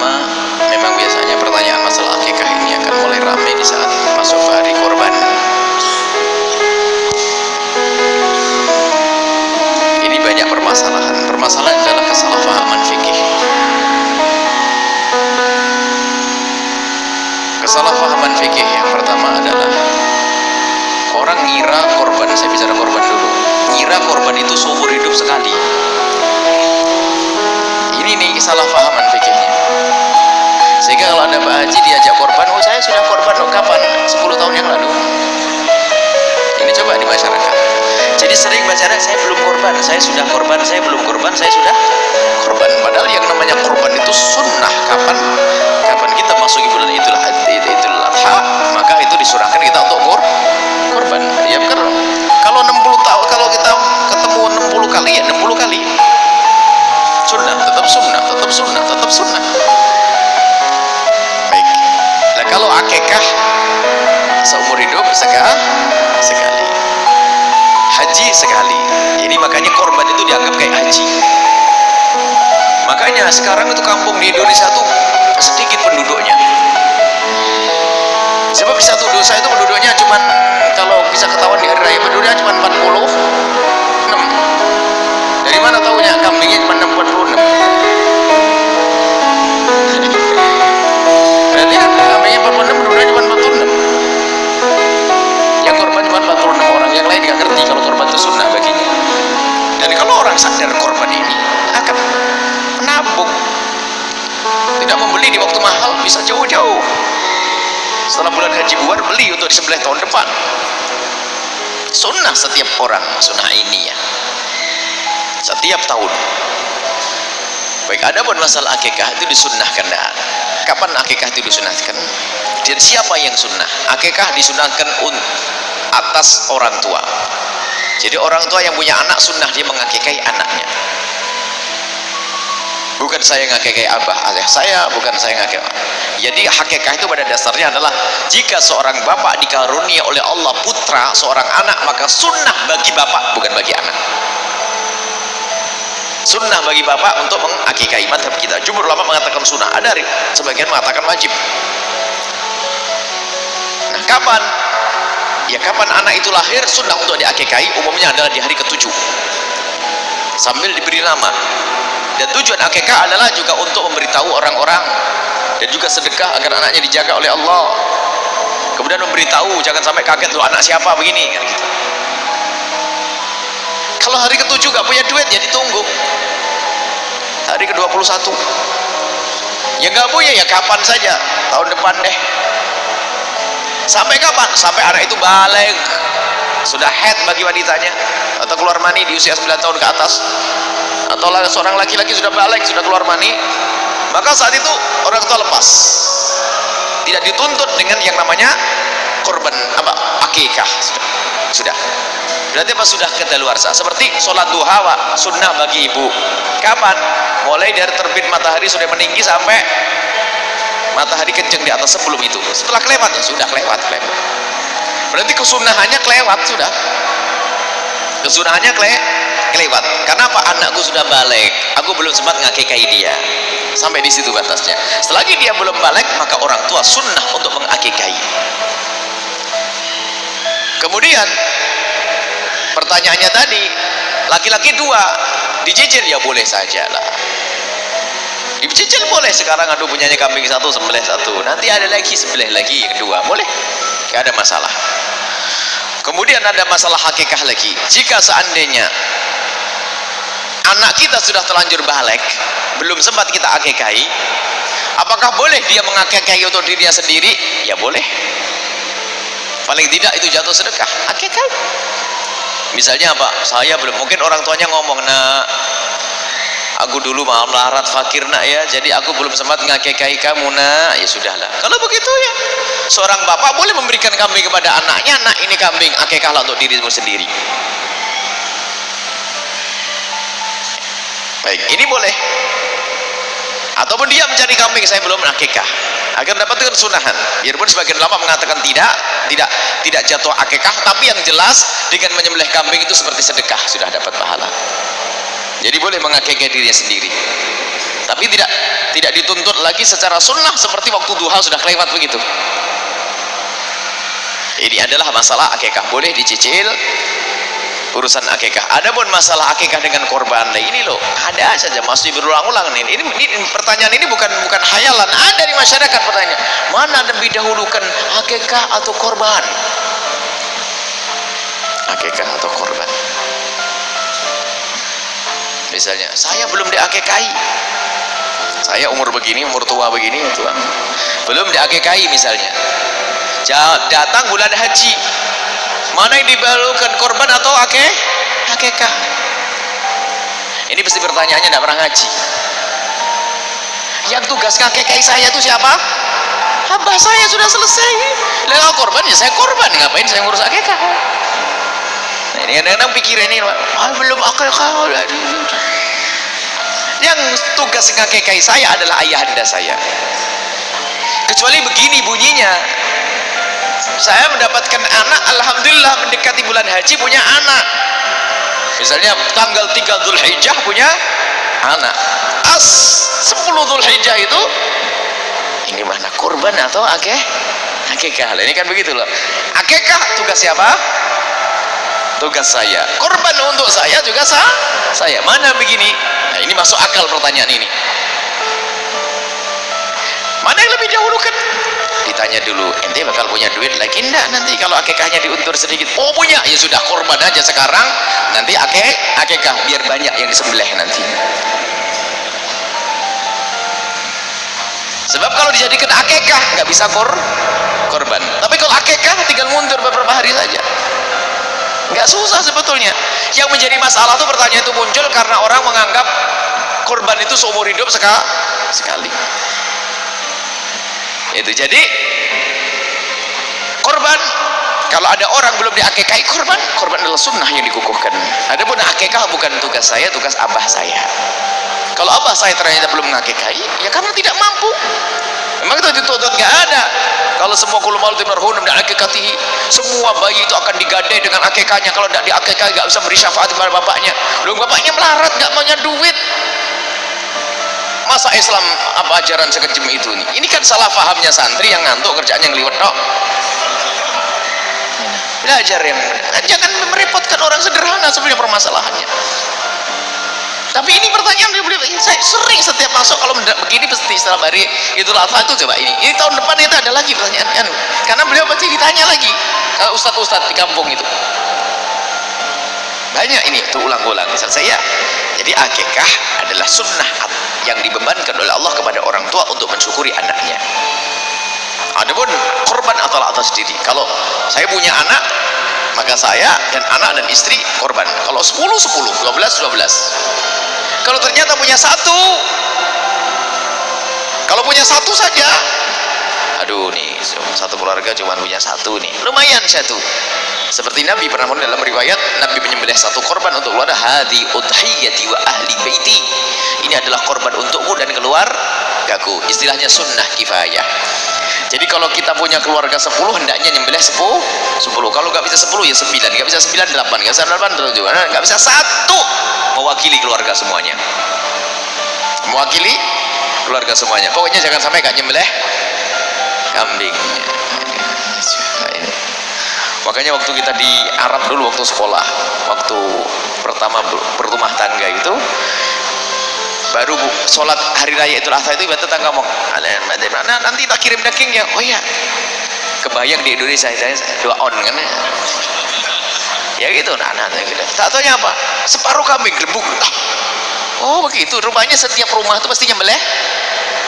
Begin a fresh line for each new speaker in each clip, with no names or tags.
pertama, memang biasanya pertanyaan masalah akikah ini akan mulai ramai di saat masuk hari kurban. Ini banyak permasalahan. Permasalahan adalah kesalahpahaman fikih. Kesalahpahaman fikih yang pertama adalah orang ngira korban, saya bicara korban dulu, ngira korban itu seumur hidup sekali. Ini nih kesalahpahaman fikihnya. Sehingga kalau ada Pak Haji diajak korban, oh saya sudah korban, oh kapan? 10 tahun yang lalu. Ini coba di masyarakat. Jadi sering bacaan saya belum korban, saya sudah korban, saya belum korban, saya sudah korban. Padahal yang namanya korban itu sunnah. Kapan kita masuki bulan Idul Adha, maka itu disurahkan kita untuk korban. Ya kan kalau 60 tahun, kalau kita ketemu 60 kali ya 60 kali. Sunnah, tetap sunnah, tetap sunnah, tetap sunnah. Baik. Nah kalau akikah seumur hidup sekali. Haji sekali. Jadi makanya korban itu dianggap kayak haji. Makanya sekarang itu kampung di Indonesia tuh sedikit penduduknya. Sebab di satu desa itu penduduknya cuman, kalau bisa ketahuan di hari raya penduduknya cuma 46. Dari mana tahunya kambingnya cuma 46? Berarti kan kambingnya 46, penduduknya cuma 46. Yang korban cuma 46 orang, yang lain nggak ngerti kalau korban itu sunnah baginya. Dan kalau orang sadar korban ini akan menabung, tidak membeli di waktu mahal, bisa jauh-jauh. Setelah bulan haji bubar, beli untuk disembelih tahun depan. Sunnah setiap orang, sunnah ini ya, setiap tahun. Baik, ada pun masalah akikah itu disunnahkan. Nah, kapan akikah itu disunnahkan? Dan siapa yang sunnah? Akikah disunnahkan atas orang tua. Jadi orang tua yang punya anak sunnah dia mengakikai anaknya. Bukan saya ngakikai abah ayah saya, bukan saya ngakikai. Jadi hakikah itu pada dasarnya adalah jika seorang bapak dikarunia oleh Allah putra seorang anak, maka sunnah bagi bapak, bukan bagi anak. Sunnah bagi bapak untuk mengakikai. Mazhab kita jumhur ulama mengatakan sunnah, ada sebagian mengatakan wajib. Nah kapan? Ya kapan anak itu lahir, sunnah untuk diakikai umumnya adalah di hari ke-7 sambil diberi nama. Dan tujuan akikah adalah juga untuk memberitahu orang-orang dan juga sedekah agar anaknya dijaga oleh Allah. Kemudian memberitahu, jangan sampai kaget loh anak siapa begini kan gitu. Kalau hari ke-7 gak punya duit ya ditunggu hari ke-21. Ya gak punya ya kapan saja, tahun depan deh. Sampai kapan? Sampai anak itu balik, sudah haid bagi wanitanya, atau keluar mani di usia 9 tahun ke atas, atau seorang laki-laki sudah balik, sudah keluar mani, maka saat itu orang tua lepas, tidak dituntut dengan yang namanya korban akikah. Sudah berarti apa? Sudah kedaluarsa. Seperti sholat duha sunnah bagi ibu. Kapan? Mulai dari terbit matahari sudah meninggi sampai matahari kenceng di atas, sebelum itu. Setelah kelewat ya sudah kelewat. Berarti kesunahannya kelewat sudah. Kesunahannya kelewat. Karena apa? Anakku sudah balik, aku belum sempat ngakikai dia. Sampai di situ batasnya. Selagi dia belum balik, maka orang tua sunnah untuk mengakikai. Kemudian pertanyaannya tadi, laki-laki 2 dicicil ya boleh saja lah. Dicicil boleh. Sekarang aduh punyanya kambing 1 sembelih 1, nanti ada lagi sembelih lagi yang 2, boleh, gak ada masalah. Kemudian ada masalah hakikah lagi. Jika seandainya anak kita sudah terlanjur balik, belum sempat kita akikai, apakah boleh dia mengakikai untuk dirinya sendiri? Ya boleh. Paling tidak itu jatuh sedekah, akikai. Misalnya apa? Saya belum, mungkin orang tuanya ngomong, nak aku dulu melarat fakir nak ya, jadi aku belum sempat ngakikai kamu nak. Ya sudahlah, kalau begitu ya seorang bapak boleh memberikan kambing kepada anaknya, nak ini kambing, akikahlah untuk dirimu sendiri. Baik, ini boleh. Ataupun dia mencari kambing, saya belum akikah, agar mendapatkan sunahan. Biarpun sebagian ulama mengatakan tidak jatuh akikah, tapi yang jelas dengan menyembelih kambing itu seperti sedekah, sudah dapat pahala. Jadi boleh mengakikai dirinya sendiri, tapi tidak dituntut lagi secara sunnah seperti waktu duha sudah kelewat begitu. Ini adalah masalah akikah, boleh dicicil urusan akikah. Adapun masalah akikah dengan korban, ini loh ada saja masih berulang-ulang ini pertanyaan ini bukan khayalan, ada di masyarakat pertanyaan, mana lebih dahulukan akikah atau korban? Akikah atau korban? Misalnya saya belum diakikahi, saya umur begini, umur tua begini, Tuhan, belum diakikahi misalnya, datang bulan haji, mana yang dibalukan, korban atau akikah? Ini pasti pertanyaannya tidak pernah ngaji. Yang tugas akikahi saya itu siapa? Abah saya, sudah selesai. Lalu korban ya saya korban, ngapain saya ngurus akikah? Nah, ini kadang-kadang pikir ini, belum akikah. Yang tugas akikahi saya adalah ayahanda saya. Kecuali begini bunyinya, saya mendapatkan anak, alhamdulillah mendekati bulan haji punya anak, misalnya tanggal 3 Dzulhijjah punya anak, 10 Dzulhijjah itu ini mana kurban atau akikah? Ini kan begitu loh. Akikah tugas siapa? Tugas saya. Kurban untuk saya juga saya. Mana begini? Nah, ini masuk akal pertanyaan ini. Mana yang lebih dahulukan? Ditanya dulu, ente bakal punya duit lagi enggak nanti kalau akikahnya diuntur sedikit? Oh punya, ya sudah korban aja sekarang, nanti akikah biar banyak yang disembelih nanti. Sebab kalau dijadikan akikah nggak bisa korban, tapi kalau akikah tinggal mundur beberapa hari saja, nggak susah sebetulnya. Yang menjadi masalah tuh pertanyaan itu muncul karena orang menganggap korban itu seumur hidup sekali. Itu jadi korban, kalau ada orang belum diakikahi, korban adalah sunnah yang dikukuhkan. Adapun akikah bukan tugas saya, tugas abah saya. Kalau abah saya ternyata belum mengakikahi, ya karena tidak mampu. Memang itu dituntut, nggak ada. Kalau semua kulumul timarhun dan akikatihi, semua bayi itu akan digadai dengan akikahnya. Kalau tidak diakikahi nggak bisa beri syafaat kepada bapaknya. Lalu bapaknya melarat, nggak punya duit. Masa Islam apa ajaran sekejam itu nih? Ini kan salah fahamnya santri yang ngantuk kerjaan yang liwet tok. Belajar yang benar. Jangan merepotkan orang sederhana sebenarnya permasalahannya. Tapi ini pertanyaan saya sering setiap masuk kalau begini pasti setelah hari Idul Adha itu coba ini tahun depan itu ada lagi pertanyaan karena beliau pasti ditanya lagi kalau ustadz di kampung itu banyak ini terulang-ulang. Misal saya, jadi akikah adalah sunnah yang dibebankan oleh Allah kepada orang tua untuk mensyukuri anaknya. Adapun korban atau atas diri, kalau saya punya anak maka saya dan anak dan istri korban. Kalau 10, 12 kalau ternyata punya satu, kalau punya satu saja, aduh nih satu keluarga cuma punya satu nih, lumayan satu. Seperti Nabi pernah dalam riwayat, Nabi menyembelih satu korban untuk keluarga, hadi udhiyati wa ahli baiti, ini adalah korban untukku dan keluargaku. Istilahnya sunnah kifayah. Jadi kalau kita punya keluarga 10, hendaknya nyembelih 10. Kalau nggak bisa 10 ya 9, nggak bisa 9 8, nggak bisa 8 terus juga, nggak bisa satu mewakili keluarga semuanya. Mewakili keluarga semuanya. Pokoknya jangan sampai nggak nyembelih kambing. Makanya waktu kita di Arab dulu waktu sekolah, waktu pertama berumah tangga itu, baru sholat hari raya Idul Adha itu tetangga ngomong, nah, nanti tak kirim dagingnya. Oh iya, kebayang di Indonesia saya doa on kan ya gitu. Nah gitu. Tak taunya apa, separuh kambing gelembung. Oh begitu, rupanya setiap rumah itu mesti nyembelih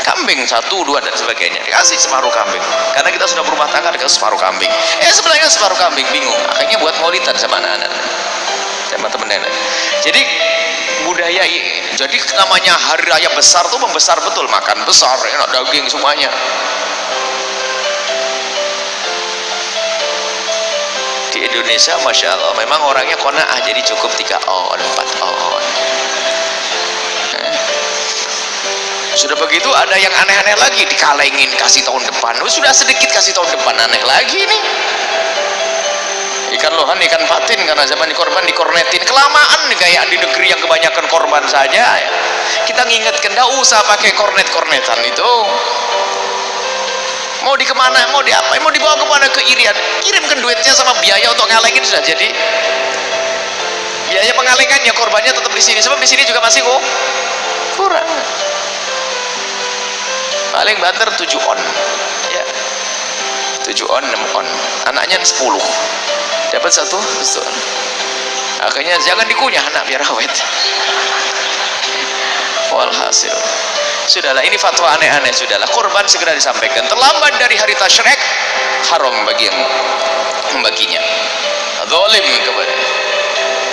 kambing 1, 2 dan sebagainya, dikasih separuh kambing karena kita sudah berumah tangga, dikasih separuh kambing. Sebenarnya separuh kambing, bingung akhirnya buat maulidan sama anak-anak sama temen-temen. Jadi budaya ini, jadi namanya hari raya besar tuh membesar betul, makan besar, enak daging semuanya. Di Indonesia Masya Allah memang orangnya qanaah, jadi cukup 3 on 4 on. Sudah begitu ada yang aneh-aneh lagi, dikalengin kasih tahun depan. Sudah sedikit kasih tahun depan, aneh lagi nih. ikan lohan, ikan patin, karena zaman korban dikornetin kelamaan kayak di negeri yang kebanyakan korban saja ya. Kita ngingetkan, enggak usah pakai kornetan itu. Mau di kemana, mau di apa, mau dibawa kemana, ke irian, kirimkan duitnya sama biaya untuk ngalengin sudah jadi. Biaya pengalengannya, korbannya tetap di sini, sebab di sini juga masih kurang. Paling banter 7 on ya, 7 on 6 on, anaknya 10 dapat satu. Akhirnya jangan dikunyah anak biar awet. Walhasil sudahlah, ini fatwa aneh-aneh. Sudahlah, korban segera disampaikan, terlambat dari hari tasyrik haram bagi yang membaginya, zalim kepada